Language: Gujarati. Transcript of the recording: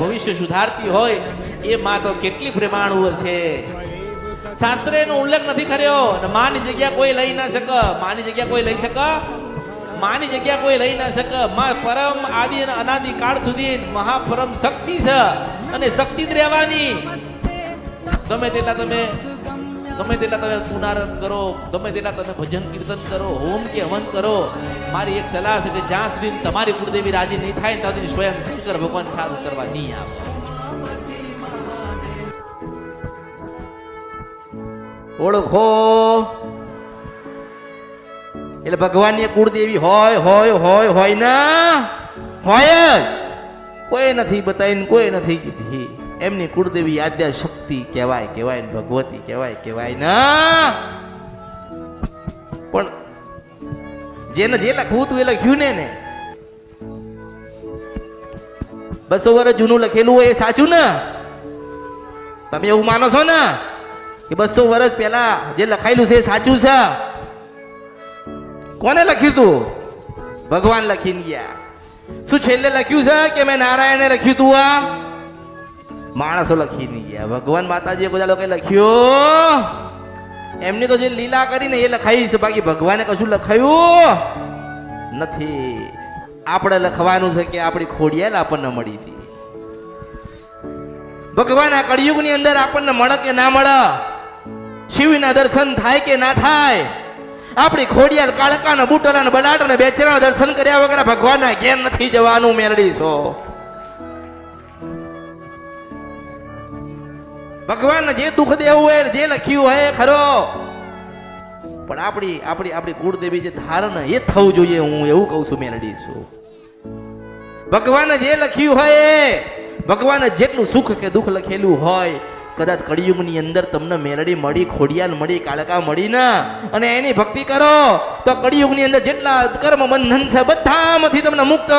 ભવિષ્ય સુધારતી હોય એ માં તો કેટલી પ્રેમાળુ હશે. શાસ્ત્રે એનો ઉલ્લેખ નથી કર્યો. માની જગ્યા કોઈ લઈ ના શકે. માની જગ્યા કોઈ લઈ શકે? માની જગ્યા કોઈ લઈ ના શકે. માં પરમ આદિ અને અનાદિ કાળ સુધી મહાપરમ શક્તિ છે અને શક્તિ જ રહેવાની. ગમે તેટલા તમે પુનારત કરો, ગમે તેટલા તમે ભજન કીર્તન કરો, હોમ કે હવન કરો, મારી એક સલાહ છે કે જ્યાં સુધી તમારી કુળદેવી રાજી નહીં થાય ત્યાં સુધી સ્વયં શંકર ભગવાન સારું કરવા નહીં આવે. ઓળખો એટલે ભગવાનની કુળદેવી હોય ના હોય જ. કોઈ નથી બતાવીને કોઈ નથી કીધી. એમની કુળદેવી આદ્ય શક્તિ કહેવાય ને ભગવતી કહેવાય ના. પણ જેને જે લખવું તું એ લખ્યું ને 200 વર્ષ જૂનું લખેલું હોય એ સાચું ને? તમે એવું માનો છો ને કે 200 વર્ષ પહેલા જે લખાયેલું છે એ સાચું છે? કોને લખ્યું તું? ભગવાન લખીને ગયા. શું છેલ્લે લખ્યું છે કે મેં નારાયણે લખ્યું તું? આ માણસો લખીને ગયા. ભગવાન માતાજીએ કોઈ લોકો લખ્યું? એમની તો જે લીલા કરીને એ લખાઈ છે, બાકી ભગવાને કશું લખાયું નથી. આપણે લખવાનું છે કે આપણી ખોડિયાલ આપણને મળી હતી. ભગવાન આ કળિયુગની અંદર આપણને મળે કે ના મળે, શિવના દર્શન થાય કે ના થાય, આપણી ખોડિયાલ કાળકાના બુટરાના બડાટાના બેચરાના દર્શન કર્યા વગર ભગવાનના ઘેર નથી જવાનું. મેળડી છો ભગવાનને જે દુઃખ દેવું હોય જે લખ્યું હોય ખરો, પણ આપણી કુળદેવી જે ધારણ એ થવું જોઈએ. હું એવું કહું છું મેલડી છું. ભગવાને જે લખ્યું હોય, ભગવાને જેટલું સુખ કે દુઃખ લખેલું હોય, કદાચ કળિયુગની અંદર તમને મેલડી મળી, ખોડિયાલ મળી, કાળકા મળી ના, અને એની ભક્તિ કરો તો કળિયુગની અંદર જેટલા કર્મ બંધન છે બધામાંથી તમને મુક્ત